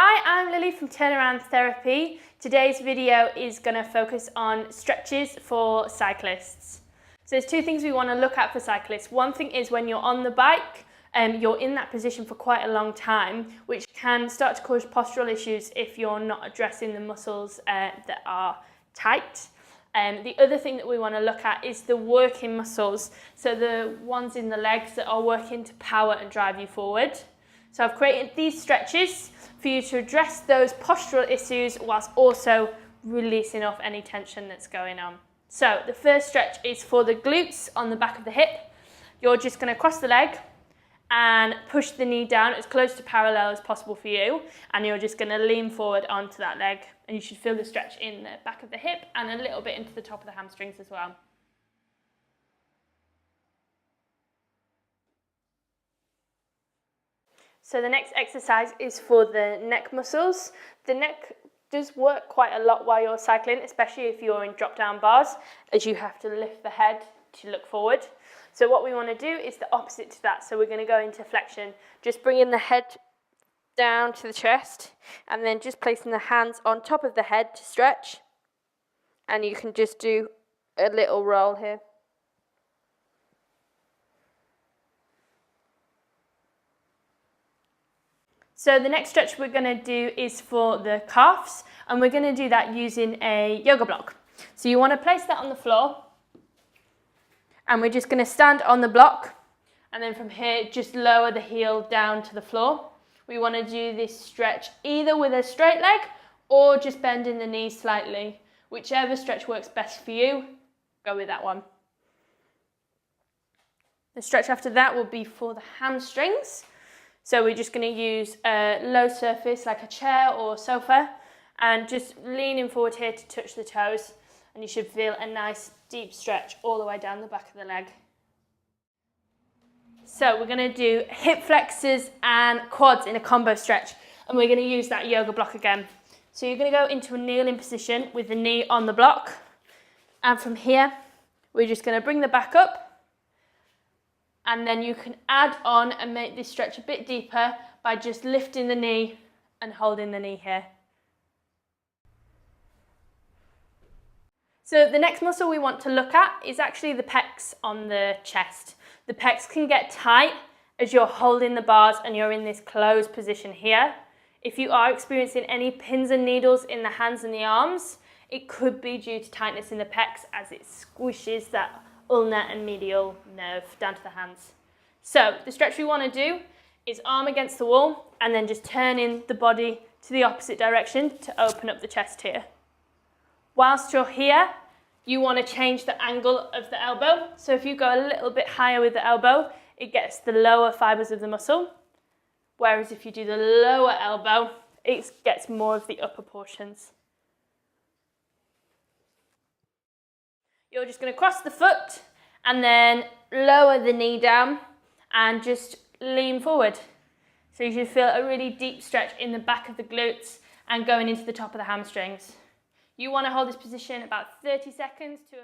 Hi, I'm Lily from Turnaround Therapy. Today's video is going to focus on stretches for cyclists. So there's two things we want to look at for cyclists. One thing is when you're on the bike, you're in that position for quite a long time, which can start to cause postural issues if you're not addressing the muscles that are tight. The other thing that we want to look at is the working muscles, so the ones in the legs that are working to power and drive you forward. So I've created these stretches for you to address those postural issues whilst also releasing off any tension that's going on. So the first stretch is for the glutes on the back of the hip. You're just going to cross the leg and push the knee down as close to parallel as possible for you, and you're just going to lean forward onto that leg, and you should feel the stretch in the back of the hip and a little bit into the top of the hamstrings as well. So the next exercise is for the neck muscles. The neck does work quite a lot while you're cycling, especially if you're in drop-down bars, as you have to lift the head to look forward. So what we want to do is the opposite to that. So we're going to go into flexion, just bringing the head down to the chest and then just placing the hands on top of the head to stretch. And you can just do a little roll here. So the next stretch we're going to do is for the calves, and we're going to do that using a yoga block. So you want to place that on the floor, and we're just going to stand on the block, and then from here just lower the heel down to the floor. We want to do this stretch either with a straight leg or just bending the knees slightly. Whichever stretch works best for you, go with that one. The stretch after that will be for the hamstrings. So we're just going to use a low surface like a chair or sofa and just leaning forward here to touch the toes, and you should feel a nice deep stretch all the way down the back of the leg. So we're going to do hip flexors and quads in a combo stretch, and we're going to use that yoga block again. So you're going to go into a kneeling position with the knee on the block, and from here we're just going to bring the back up. And then you can add on and make this stretch a bit deeper by just lifting the knee and holding the knee here. So the next muscle we want to look at is actually the pecs on the chest. The pecs can get tight as you're holding the bars and you're in this closed position here. If you are experiencing any pins and needles in the hands and the arms, it could be due to tightness in the pecs as it squishes that ulnar and medial nerve down to the hands. So the stretch we want to do is arm against the wall and then just turning the body to the opposite direction to open up the chest here. Whilst you're here, you want to change the angle of the elbow. So if you go a little bit higher with the elbow, it gets the lower fibers of the muscle. Whereas if you do the lower elbow, it gets more of the upper portions. You're just going to cross the foot and then lower the knee down and just lean forward. So you should feel a really deep stretch in the back of the glutes and going into the top of the hamstrings. You want to hold this position about 30 seconds to